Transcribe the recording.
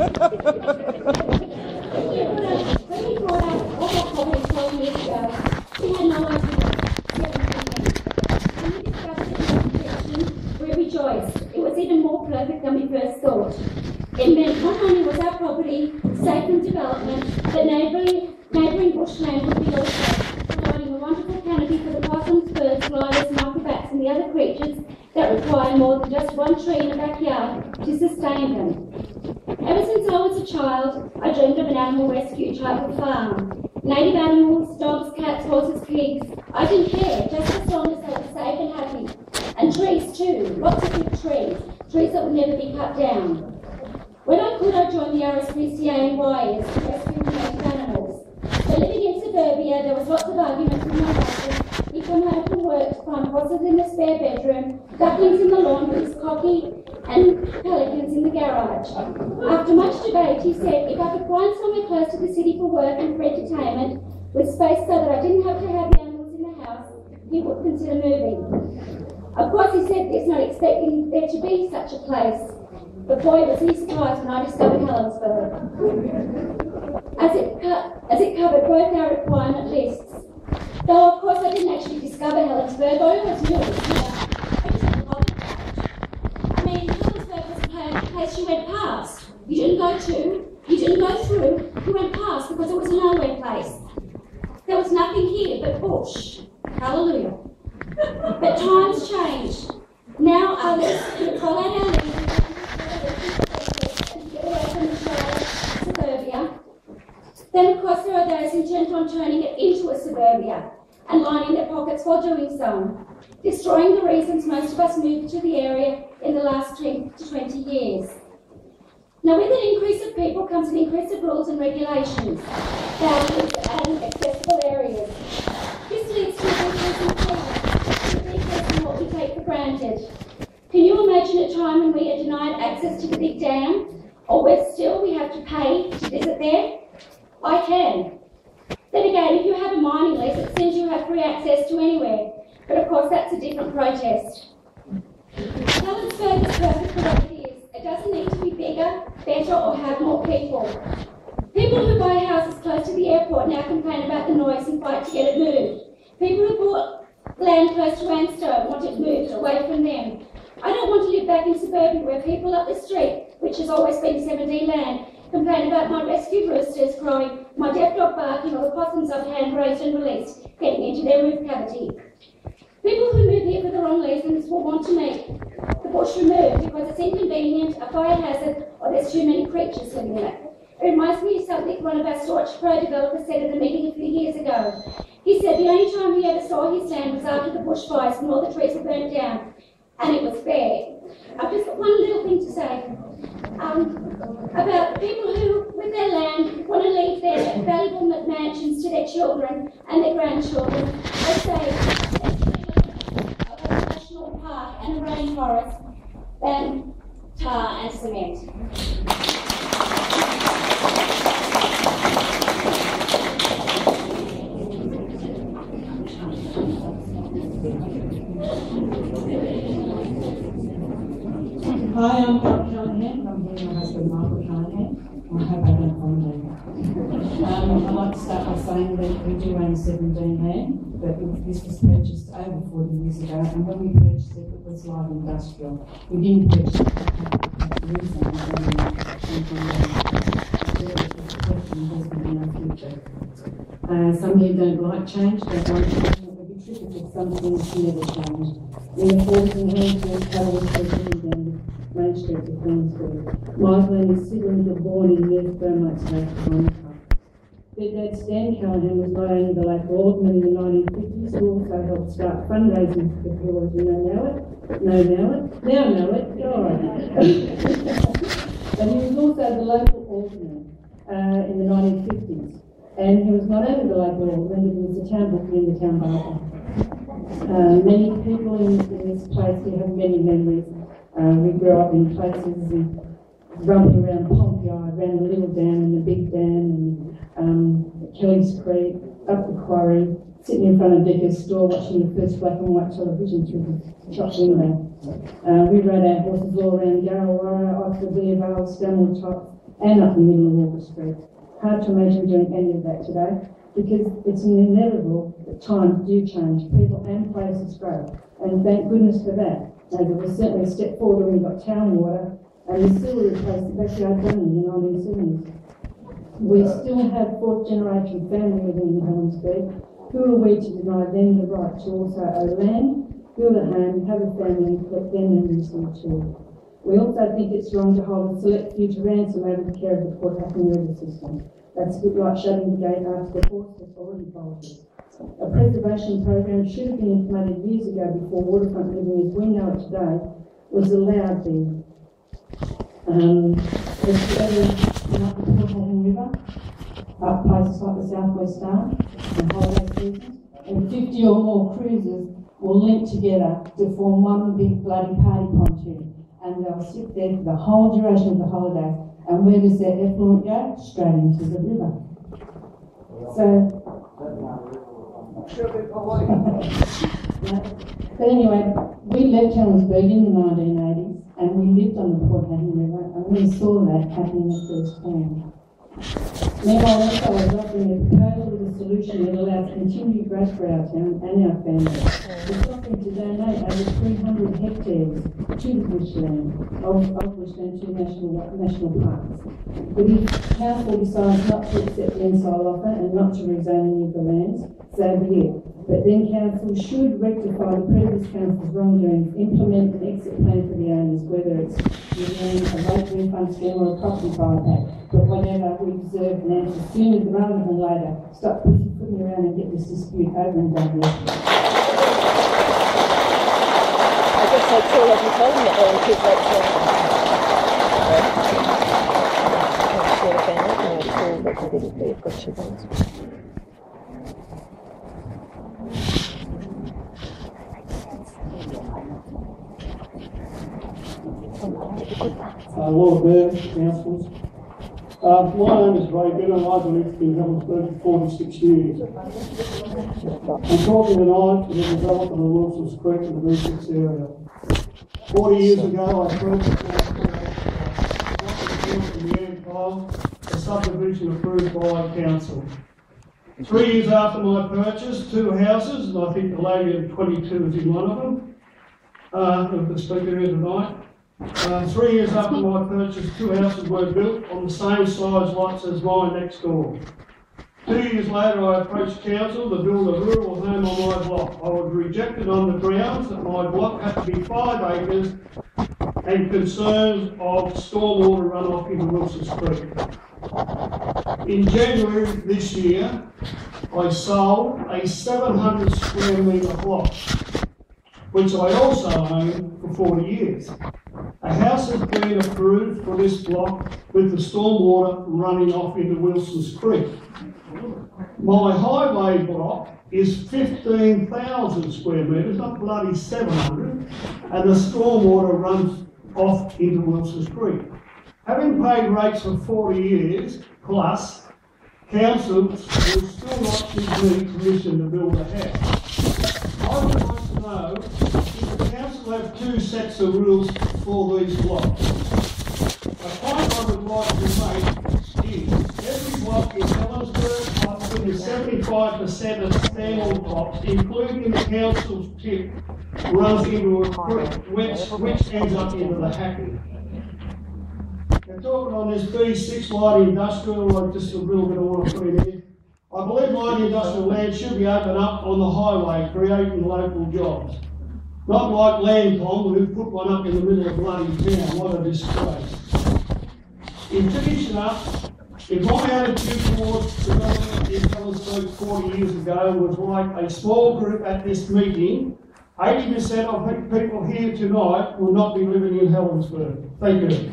When we brought up all our property 12 years ago, we had no idea. When we discovered the protection, we rejoiced. It was even more perfect than we first thought. It meant not only was our property safe from development, but neighbouring bushland would be also, providing a wonderful canopy for the possums, birds, gliders, and acrobats and the other creatures that require more than just one tree in a backyard to sustain them. Ever since I was a child, I dreamed of an animal rescue type of farm. Native animals, dogs, cats, horses, pigs, I didn't care, just as long as they were safe and happy. And trees too, lots of big trees that would never be cut down. When I could, I joined the RSPCA and YS to rescue native animals. But living in suburbia, there was lots of arguments with my husband. He'd come home from work to find possums in the spare bedroom, ducklings in the laundries, cocky, and pelicans in the garage. After much debate, he said if I could find somewhere close to the city for work and for entertainment, with space so that I didn't have to have the animals in the house, he would consider moving. Of course, he said this, not expecting there to be such a place. But boy, was he surprised when I discovered Helensburgh. As it covered both our requirement lists. Though, of course, I didn't actually discover Helensburgh. I always knew it was here. I just had a lot of that. I mean, Helensburgh was a place you went past. You didn't go to, you didn't go through, you went past because it was a nowhere place. There was nothing here but bush. Hallelujah. But times changed. Now others can call out our leaders and get away from the suburbia. Then, of course, there are those intent on turning it into a suburbia and lining their pockets while doing so, destroying the reasons most of us moved to the area in the last 10 to 20 years. Now, with an increase of people comes an increase of rules and regulations, boundaries and accessible areas. This leads to a decrease in what we take for granted. Can you imagine a time when we are denied access to the big dam, or where still we have to pay to visit there? I can. Then again, if you have a mining lease, it seems you have free access to anywhere. But of course, that's a different protest. Helensburgh is perfect for what it is. It doesn't need to be bigger, better, or have more people. People who buy houses close to the airport now complain about the noise and fight to get it moved. People who bought land close to Anstow want it moved away from them. I don't want to live back in suburbia where people up the street, which has always been 7D land, complain about my rescued roosters crowing, my deaf dog barking, or the possums I've hand-raised and released getting into their roof cavity. People who move here for the wrong reasons will want to make the bush removed because it's inconvenient, a fire hazard, or there's too many creatures living in it. It reminds me of something one of our Storch Pro developers said at a meeting a few years ago. He said the only time he ever saw his land was after the bushfires and all the trees were burnt down, and it was bare. I've just got one little thing to say about people who, with their land, want to leave their valuable mansions to their children and their grandchildren. They say a national park and a rainforest than tar and cement. Hi, I'm Gail Callahan. I'm here with my husband Michael Callahan. I hope I don't holiday. I'd like to start by saying that we do own 7D land, but this was purchased over 40 years ago, and when we purchased it, it was light industrial. We didn't purchase it for reason, some here don't like change, don't like change, it would be tricky if some things never change. In the 1400s, cattle was taken down Main Street to Queensbury. Michael and his siblings were born in North Beaumont's Lake Monica. Their dad, Stan Callahan, was not only the local alderman in the 1950s, who also helped start fundraising for the poor. You now know it? God. But he was also the local alderman in the 1950s. And he was not only the local alderman, but he was the town bookie and the town barber. Many people in this place here have many memories. We grew up in places rumbling around Pompeii, around the little dam and the big dam, and Kelly's Creek, up the quarry, sitting in front of Decker's store watching the first black and white television through the shop window. We rode our horses all around Yarrawarra, off the Vale, Stanwell Top, and up the middle of Walker Street. Hard to imagine doing any of that today, because it's inevitable that times do change, people and places grow, and thank goodness for that. There was certainly a step forward when we got town water, and we still replaced the backyard dunning in the 1970s. We still have fourth generation family living in Helensburgh. Who are we to deny them the right to also own land, build a home, have a family, and collect their memories too? We also think it's wrong to hold a select few to ransom over the care of the Port Hacking River system. That's a bit like shutting the gate after the horse has already bolted. A preservation program should have been implemented years ago before waterfront living as we know it today was allowed there. There's the other up the Port Hacking River, up places like the Southwest Arm and holiday seasons, and 50 or more cruises will link together to form one big bloody party pontoon, and they'll sit there for the whole duration of the holidays. And where does their effluent go? Straight into the river. So, but anyway, we left Helensburgh in the 1980s, and we lived on the Port Hacking River, and we saw that happening firsthand. Meanwhile, also I was offering a proposal with a solution that allows continued growth for our town and our families. We're offering to donate over 300 hectares to the bushland, of bushland to national parks. But if council decides not to accept the Ensign offer and not to rezone any of the lands, so be it. But then council should rectify the previous council's wrongdoings, implement an exit plan for the owners, whether it's using a rate refund scheme or a property buyback. But whatever, we deserve an answer sooner rather than later. Stop pussyfooting around and get this dispute over and done with. I guess that's all I can tell them that they'll keep that Lord Mayor, councillors. My name is Ray Bennett and I've lived in Helensburgh for 46 years. I'm talking tonight for the development of Wilson's Creek in the East area. 40 years ago I purchased a subdivision approved by council. 3 years after my purchase, 2 houses, and I think the lady of 22 is in one of them, of the speaker here tonight. 3 years after my purchase, 2 houses were built on the same size lots as mine next door. 2 years later, I approached council to build a rural home on my block. I was rejected on the grounds that my block had to be 5 acres and concerns of stormwater runoff into Wilson's Creek. In January this year, I sold a 700 square metre block, which I also owned for 40 years. A house has been approved for this block with the stormwater running off into Wilson's Creek. My highway block is 15,000 square metres, not bloody 700, and the stormwater runs off into Wilson's Creek. Having paid rates for 40 years plus, council will still not give me permission to build a house. I would like to know if the council have 2 sets of rules for these blocks. A point I would like to make is every block in Helensburgh is 75% of standard blocks, including the council's tip, runs into a creek, which ends up into the Hacking. Now, talking on this B6 light industrial, like just a little bit I want to put in here. I believe light industrial land should be opened up on the highway, creating local jobs. Not like Landcom, who put one up in the middle of bloody town. What a disgrace. In finishing up, if my attitude towards development in Helensburgh 40 years ago was like a small group at this meeting, 80% of people here tonight will not be living in Helensburgh. Thank you.